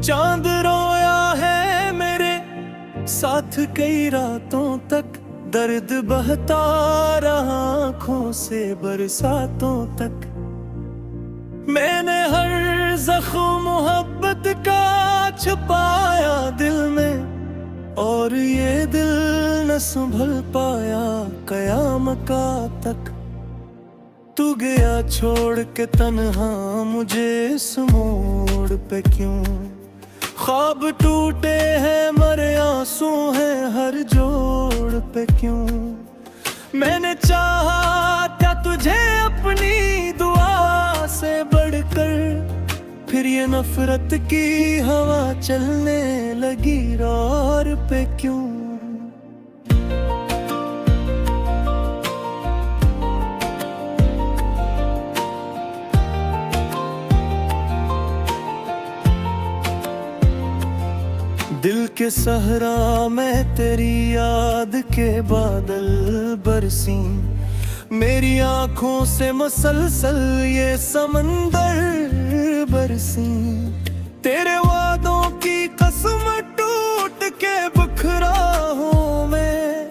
चांद रोया है मेरे साथ कई रातों तक, दर्द बहता रहा आँखों से बरसातों तक। मैंने हर जख्म मोहब्बत का छुपाया दिल में, और ये दिल न संभल पाया कयामत तक। तू गया छोड़ के तन्हा मुझे इस मोड़ पे क्यों, ख्वाब टूटे हैं मरे आंसू हैं हर जोड़ पे क्यों। मैंने चाहा था तुझे अपनी दुआ से बढ़कर, फिर ये नफरत की हवा चलने लगी रार पे क्यों। दिल के सहरा में तेरी याद के बादल बरसी, मेरी आंखों से मसलसल ये समंदर बरसी। तेरे वादों की कसम टूट के बिखरा हूँ मैं,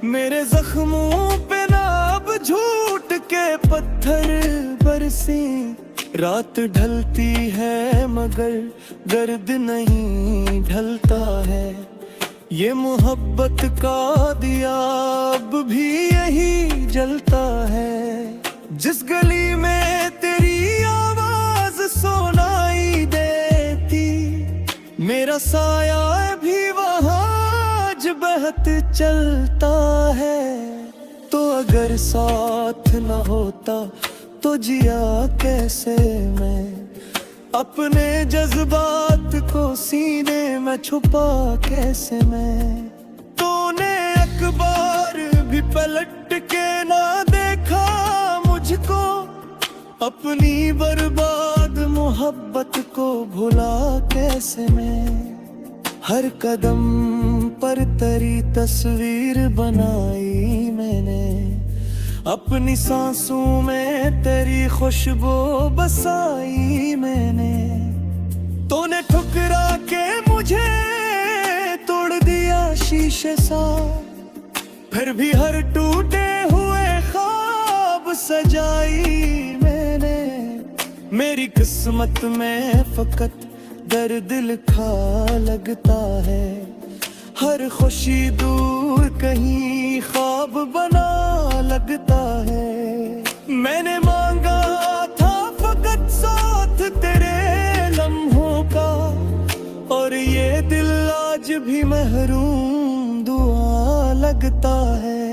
मेरे जख्मों पे ना अब झूठ के पत्थर बरसी। रात ढलती है मगर दर्द नहीं ढलता है, ये मोहब्बत का दिया अब भी यही जलता है। जिस गली में तेरी आवाज सुनाई देती, मेरा साया भी वहाँ आज बहत चलता है। तो अगर साथ न होता तो जिया कैसे मैं, अपने जज्बात को सीने में छुपा कैसे मैं। तूने एक बार भी पलट के ना देखा मुझको, अपनी बर्बाद मोहब्बत को भुला कैसे मैं। हर कदम पर तेरी तस्वीर बनाई मैंने, अपनी सांसों में तेरी खुशबू बसाई मैंने। तूने ठुकरा के मुझे तोड़ दिया शीशे सा, फिर भी हर टूटे हुए ख्वाब सजाई मैंने। मेरी किस्मत में फकत दर्द लिखा लगता है, हर खुशी दूर कहीं ख्वाब बना लगता है। मैंने मांगा था फकत साथ तेरे लम्हों का, और ये दिल आज भी महरूम दुआ लगता है।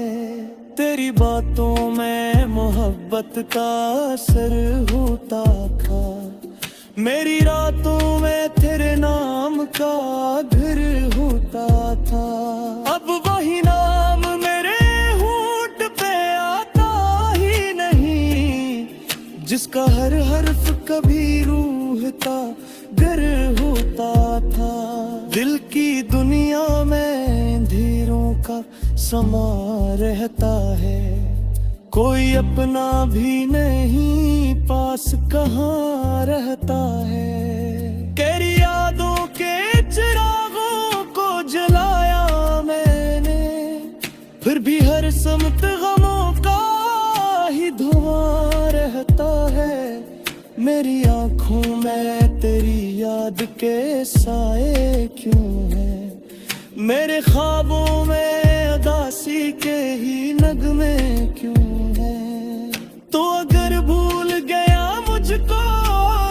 तेरी बातों में मोहब्बत का असर होता था, मेरी रातों में तेरे नाम का घर होता था। अब वही नाम मेरे होंठ पे आता ही नहीं, जिसका हर हर्फ कभी रूह का घर होता था। दिल की दुनिया में अंधेरों का समा रहता है, कोई अपना भी नहीं पास कहाँ रहता है। तेरी यादों के चिरागों को जलाया मैंने, फिर भी हर समत गमों का ही धुआं रहता है। मेरी आंखों में तेरी याद के साए क्यों है, मेरे ख्वाबों में उदासी के ही नगमे क्यों है। तो अगर भूल गया मुझको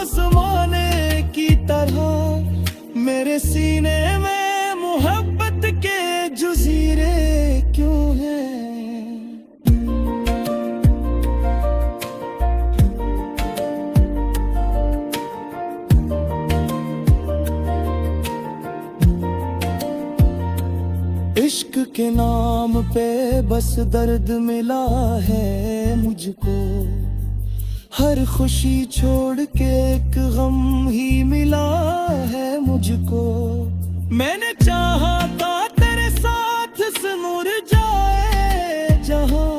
ज़माने की तरह, मेरे सीने में मोहब्बत के जज़ीरे क्यों हैं। इश्क के नाम पे बस दर्द मिला है मुझको, हर खुशी छोड़ के एक गम ही मिला है मुझको। मैंने चाहा था तेरे साथ से मुरझाए जहां,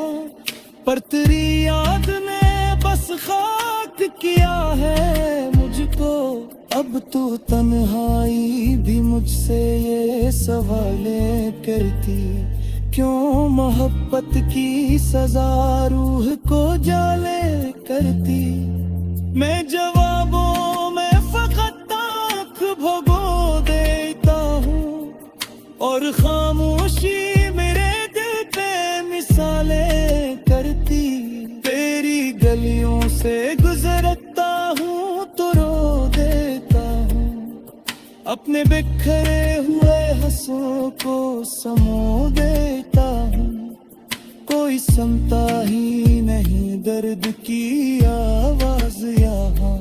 पर तेरी याद ने बस खाक किया है मुझको। अब अब तो तन्हाई भी मुझसे ये सवालें करती, क्यों मोहब्बत की सजा रूह को जाले करती। मैं जवाबों में फकत आँख भगो देता हूँ और खामोशी मेरे दिल पे मिसालें करती। तेरी गलियों से गुजरता हूँ तो रो देता हूँ, अपने बिखरे हुए हंसों को समो देता हूँ। कोई सुनता ही नहीं दर्द की आवाज यहाँ,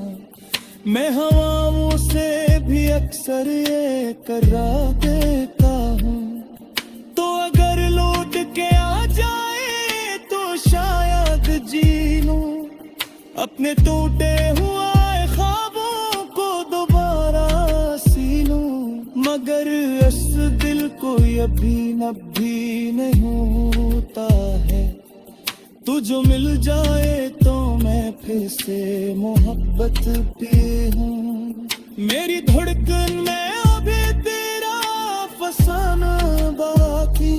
मैं हवाओं से भी अक्सर ये कर्रा देता हूँ। तो अगर लौट के आ जाए तो शायद जी लूं, अपने टूटे हुए ख्वाबों को दोबारा सी लूं। मगर इस दिल को अभी नभी नहीं होता है, तू जो मिल जाए तो मैं फिर से मोहब्बत पे हूँ। मेरी धड़कन में अभी तेरा फसाना बाकी,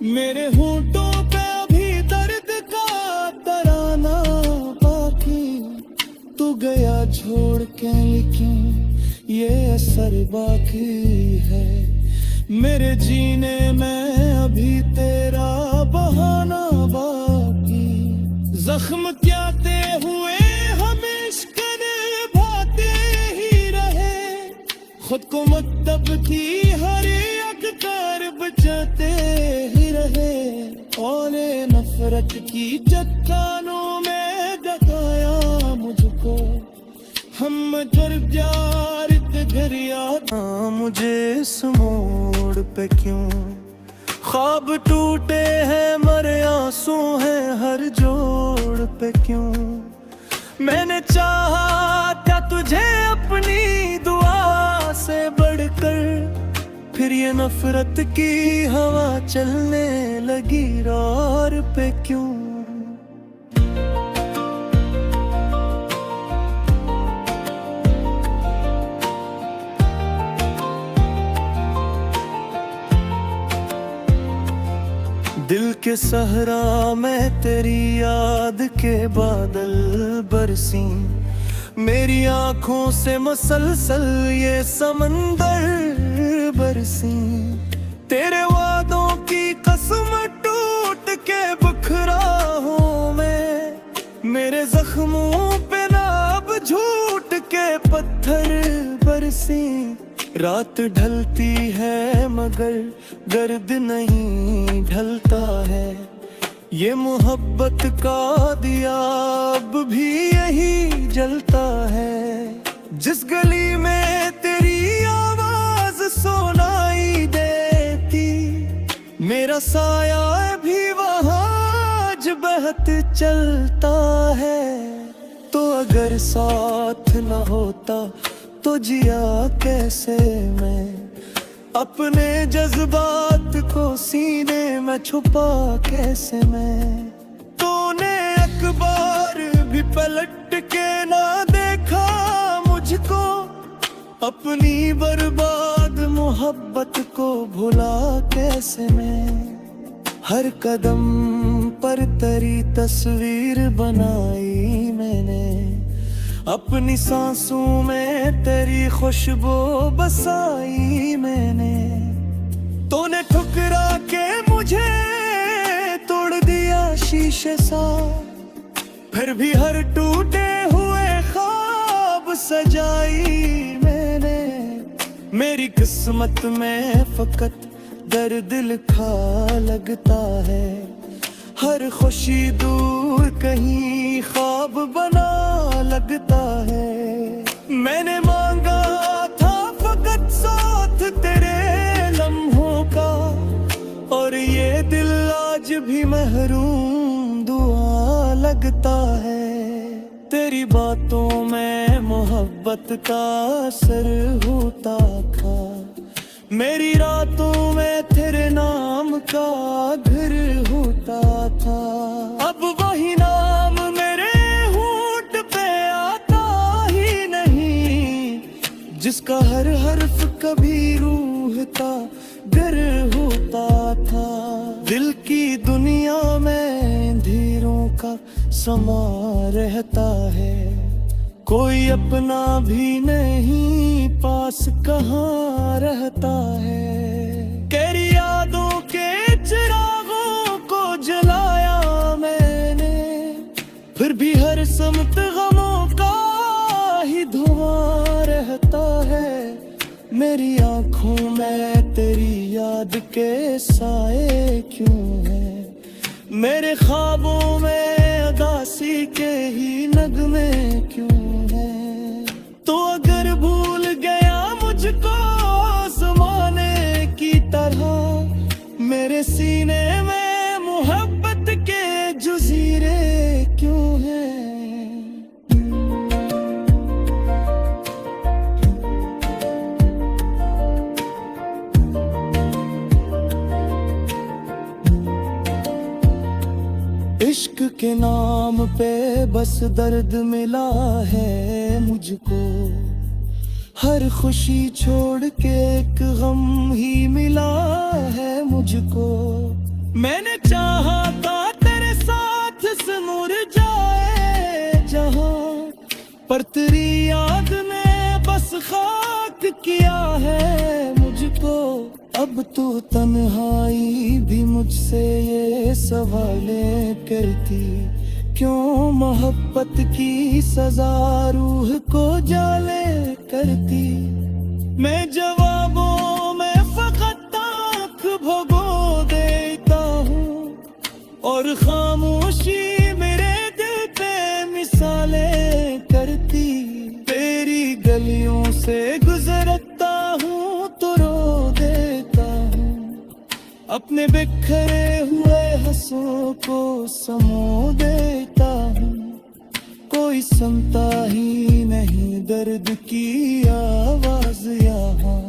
मेरे होंठों पे अभी दर्द का तराना बाकी। तू गया छोड़ के लेकिन ये असर बाकी है, मेरे जीने में अभी तेरा बहाना बाकी। जख्म त्याते हुए हम इश्क निभाते ही रहे, खुद को मतलब थी हर एक कर बचाते ही रहे। और नफरत की चट्टानों में दगाया मुझको, हम जर प्यार घर याद मुझे इस मोड़ पे क्यों। ख्वाब टूटे हैं मरे आंसू हैं हर जोड़ पे क्यों। मैंने चाहा था तुझे अपनी दुआ से बढ़कर, फिर ये नफरत की हवा चलने लगी रार पे क्यों। दिल के सहरा में तेरी याद के बादल बरसी, मेरी आंखों से मसलसल ये समंदर बरसी। तेरे वादों की कसम टूट के बखरा हूँ मैं, मेरे जख्मों पे ना अब झूठ के पत्थर बरसी। रात ढलती है मगर दर्द नहीं ढलता है, ये मोहब्बत का दिया अब भी यही जलता है। जिस गली में तेरी आवाज सुनाई देती, मेरा साया भी वहाँ आज बहत चलता है। तो अगर साथ न होता तो जिया कैसे मैं, अपने जज्बात को सीने में छुपा कैसे मैं। तूने एक बार भी पलट के ना देखा मुझको, अपनी बर्बाद मोहब्बत को भुला कैसे मैं। हर कदम पर तेरी तस्वीर बनाई मैंने, अपनी सांसों में तेरी खुशबू बसाई मैंने। तूने ठुकरा के मुझे तोड़ दिया शीशे सा, फिर भी हर टूटे हुए ख्वाब सजाई मैंने। मेरी किस्मत में फकत दर्द लिखा लगता है, हर खुशी दूर कहीं ख्वाब बना लगता है। मैंने मांगा था फकत साथ तेरे लम्हों का, और ये दिल आज भी महरूम दुआ लगता है। तेरी बातों में मोहब्बत का असर होता था, मेरी रातों में तेरे नाम का घर होता था। अब वही नाम मेरे होंठ पे आता ही नहीं, जिसका हर हर्फ कभी रूह का गर होता था। दिल की दुनिया में धीरों का समा रहता है, कोई अपना भी नहीं पास कहाँ रहता है। तेरी यादों के चिरागों को जलाया मैंने, फिर भी हर समत गमों का ही धुआं रहता है। मेरी आंखों में तेरी याद के साए क्यों है, मेरे ख्वाबों में उदासी के ही नगमे क्यों है। तो अगर भूल गया मुझको ज़माने की तरह, मेरे सीने में मोहब्बत के जज़ीरे क्यों हैं। इश्क के नाम पे बस दर्द मिला है मुझको, हर खुशी छोड़ के एक गम ही मिला है मुझको। मैंने चाहा था तेरे साथ से मुरझाए जहां, पर तेरी याद ने बस खाक किया है मुझको। अब तो तन्हाई भी मुझसे ये सवालें करती, क्यों मोहब्बत की सजा रूह को जाले करती। मैं जवाबों में फकत आँख भगो देता हूँ, और खामोशी मेरे दिल पे मिसालें करती। तेरी गलियों से गुजरता हूँ तो रो देता हूँ, अपने बिखरे हुए हंसों को समो देता हूँ। कोई सुनता ही नहीं दर्द की आवाज यहाँ,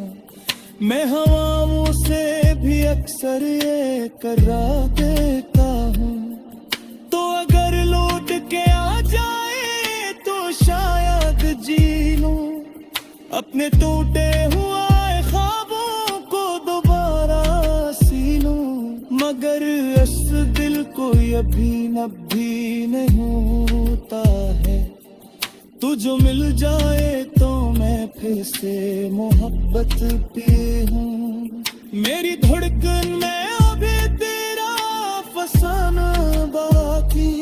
मैं हवाओं से भी अक्सर ये कर्रा देता हूँ। तो अगर लौट के आ जाए तो शायद जी लूं, अपने टूटे हुए ख्वाबों को दोबारा सी लूं। मगर इस दिल को अभी नभी नहीं होता है, तू जो मिल जाए तो मैं फिर से मोहब्बत पे हूँ। मेरी धड़कन में अभी तेरा फसाना बाकी,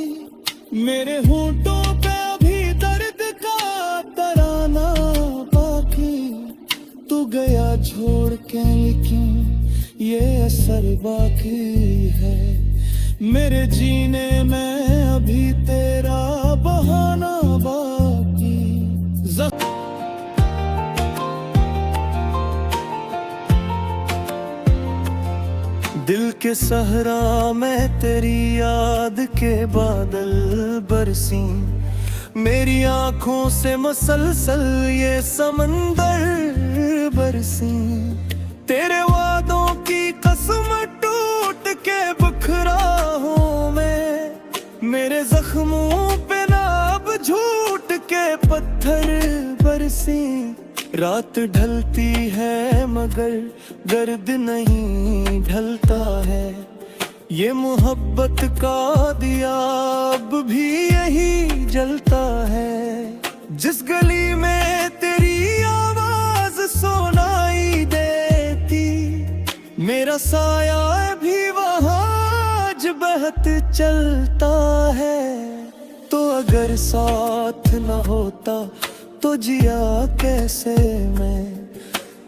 मेरे होंठों पे अभी दर्द का तराना बाकी। तू गया छोड़ के लेकिन ये असर बाकी है, मेरे जीने में अभी तेरा बहाना बाकी। दिल के सहरा में तेरी याद के बादल बरसी, मेरी आंखों से मसलसल ये समंदर बरसी। तेरे वादों की कसम टूट के बखरा हूँ मैं, मेरे जख्मों पे ना अब झूठ के पत्थर बरसी। रात ढलती है मगर दर्द नहीं ढलता है, ये मोहब्बत का दिया अब भी यही जलता है। जिस गली में तेरी आवाज सुनाई देती, मेरा साया भी वहाँ आज बहत चलता है। तो अगर साथ न होता तो जिया कैसे मैं,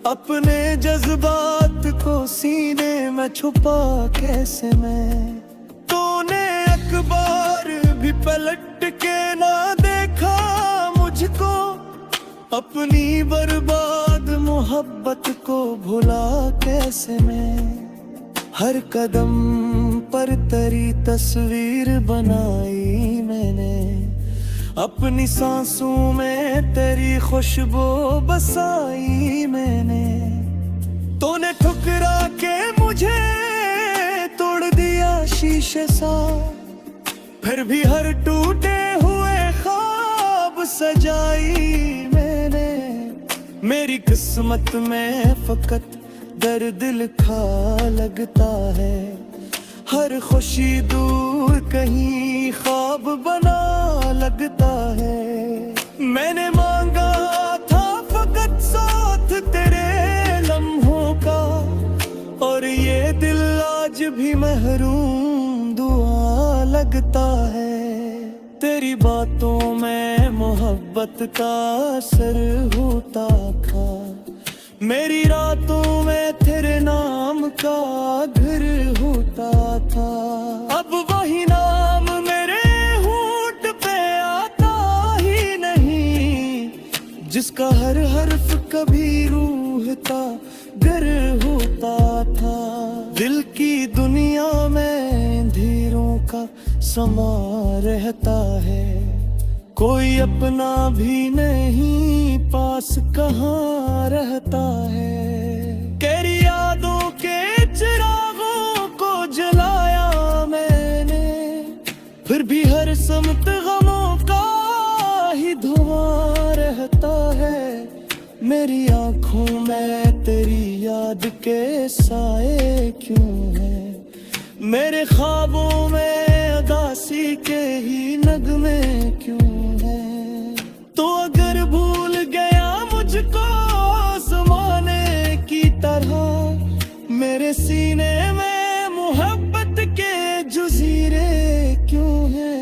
अपने जज्बात को सीने में छुपा कैसे मैं। तूने अखबार भी पलट के ना देखा मुझको, अपनी बर्बाद मोहब्बत को भुला कैसे मैं। हर कदम पर तेरी तस्वीर बनाई मैंने, अपनी सांसों में तेरी खुशबू बसाई मैंने। तूने ठुकरा के मुझे तोड़ दिया शीशे सा, फिर भी हर टूटे हुए ख्वाब सजाई मैंने। मेरी किस्मत में फकत दर्द लिखा लगता है, हर खुशी दूर कहीं ख्वाब बना लगता है। मैंने मांगा था फकत साथ तेरे लम्हों का, और ये दिल आज भी महरूम दुआ लगता है। तेरी बातों में मोहब्बत का असर होता था, मेरी रातों में तेरे नाम का घर होता था। अब वही नाम मेरे होंठ पे आता ही नहीं, जिसका हर हर्फ कभी रूह का घर होता था। दिल की दुनिया में अंधेरों का समा रहता है, कोई अपना भी नहीं पास कहाँ रहता है। तेरी यादों के चिरागों को जलाया मैंने, फिर भी हर समत गमों का ही धुआं रहता है। मेरी आंखों में तेरी याद के साए क्यों है, मेरे ख्वाबों में उदासी के ही नगमे क्यों है। तो अगर भूल गया मुझको ज़माने की तरह, मेरे सीने में मोहब्बत के जज़ीरे क्यों हैं।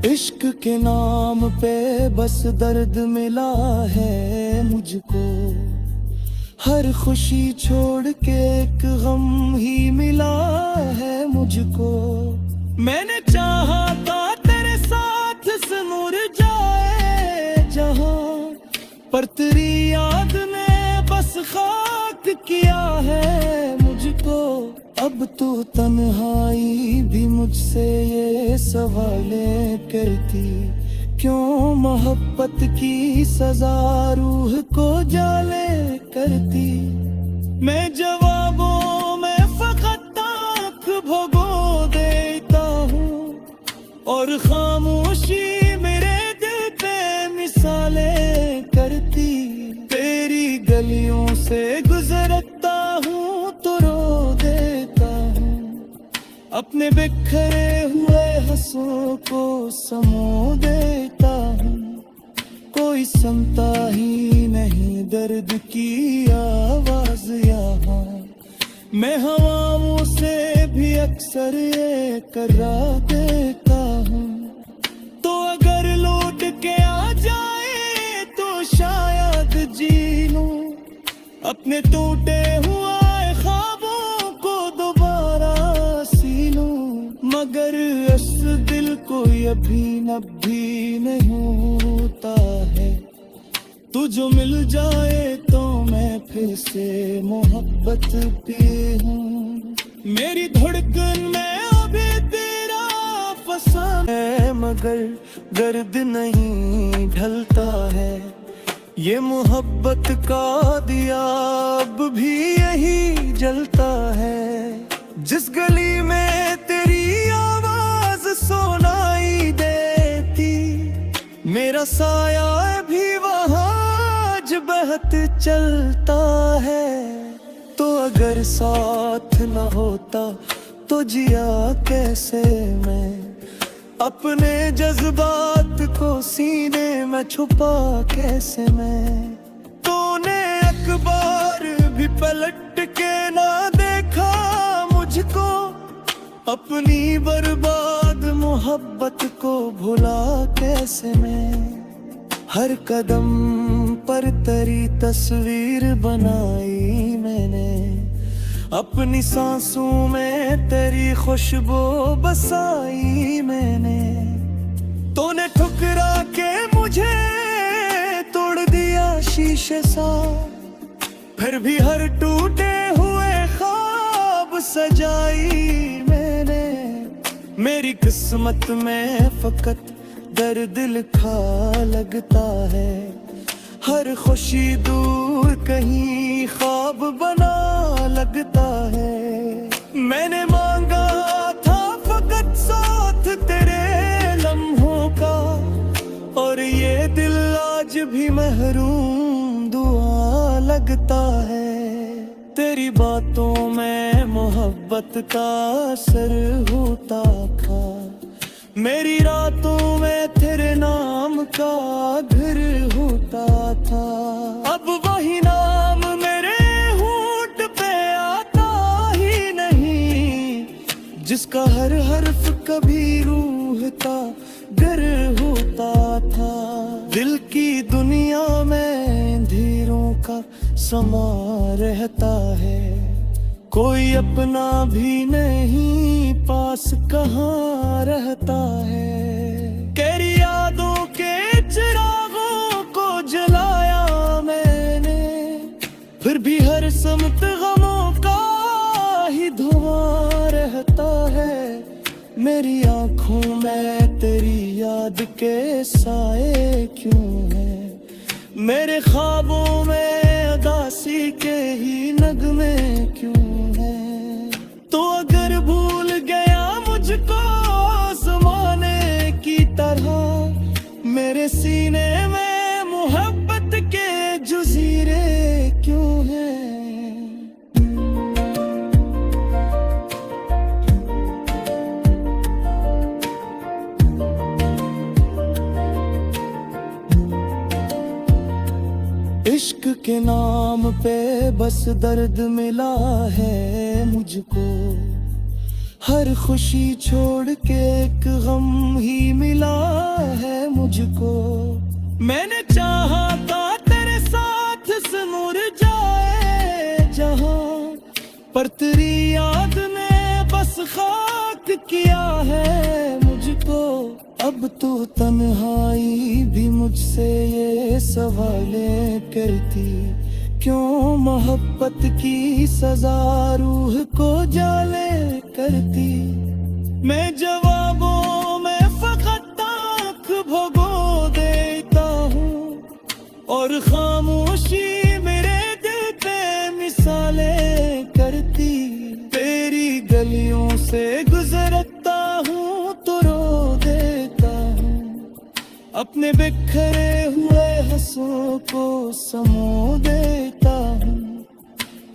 इश्क के नाम पे बस दर्द मिला है मुझको, हर खुशी छोड़ के एक गम ही मिला है मुझको। मैंने चाहा था तेरे साथ से मुरझाए जहां, पर तेरी याद ने बस खाक किया है मुझको। अब तो तन्हाई भी मुझसे ये सवालें करती, क्यों मोहब्बत की सजा रूह को जाले करती। मैं जवाबों में फकत आँख भगो देता हूँ, और खामोशी मेरे दिल पे मिसालें करती। तेरी गलियों से गुजरता हूँ तो रो देता हूँ, अपने बिखरे हुए हंसों को समो देता हूँ। कोई सुनता ही नहीं दर्द की आवाज यहाँ, मैं हवाओं से भी अक्सर ये कर्रा देता हूँ। तो अगर लौट के आ जाए तो शायद जी लूं, अपने टूटे हुए ख्वाबों को दोबारा सी लूं। मगर इस दिल को अभी नभी नहीं होता है, तू जो मिल जाए तो मैं फिर से मोहब्बत पे हूँ। मेरी धड़कन में अभी तेरा फसा है, मगर दर्द नहीं ढलता है। ये मोहब्बत का दिया अब भी यही जलता है। जिस गली में तेरी आवाज सुनाई देती, मेरा साया भी वहाँ आज बहत चलता है। तो अगर साथ न होता तो जिया कैसे मैं, अपने जज्बात को सीने में छुपा कैसे मैं। तूने अखबार भी पलट के ना देखा मुझको, अपनी बर्बाद मोहब्बत को भुला कैसे मैं। हर कदम पर तेरी तस्वीर बनाई मैंने, अपनी सांसों में तेरी खुशबू बसाई मैंने। तूने ठुकरा के मुझे तोड़ दिया शीशे सा, फिर भी हर टूटे हुए ख्वाब सजाई मैंने। मेरी किस्मत में फकत दर्द लिखा लगता है, हर खुशी दूर कहीं ख्वाब बना लगता है। तेरी बातों में मोहब्बत का असर होता था। मेरी रातों में तेरे नाम का घर होता था। अब वही नाम मेरे होंठ पे आता ही नहीं, जिसका हर हर्फ कभी रूह का घर होता था। दिल की दुनिया में अंधेरों का समा रहता है, कोई अपना भी नहीं पास कहाँ रहता है। तेरी यादों के चिरागों को जलाया मैंने, फिर भी हर समत गमों का ही धुआं रहता है। मेरी आंखों में तेरी याद के साए क्यों है, मेरे ख्वाबों में उदासी के ही नगमे क्यों है। तो अगर भूल गया मुझको ज़माने की तरह, मेरे सीने में मोहब्बत के जज़ीरे क्यों हैं। इश्क के नाम पे बस दर्द मिला है मुझको, हर खुशी छोड़ के एक गम ही मिला है मुझको। मैंने चाहा था तेरे साथ से मुरझाए जहां, पर तेरी याद ने बस खाक किया है मुझको। अब तो तन्हाई भी मुझसे ये सवालें करती, क्यों मोहब्बत की सजा रूह को जाले करती। मैं जवाबों में फकत आँख भगो देता हूँ, और खामोशी मेरे दिल पे मिसालें करती। तेरी गलियों से गुजरता हूँ तो रो देता हूँ, अपने बिखरे हुए हंसों को समो देता हूँ।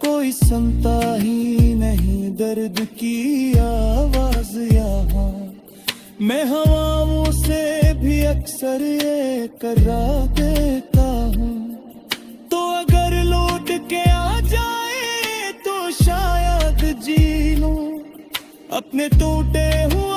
कोई सुनता ही नहीं दर्द की आवाज यहाँ, मैं हवाओं से भी अक्सर ये कर्रा देता हूँ। तो अगर लौट के आ जाए तो शायद जी लूं अपने टूटे हुए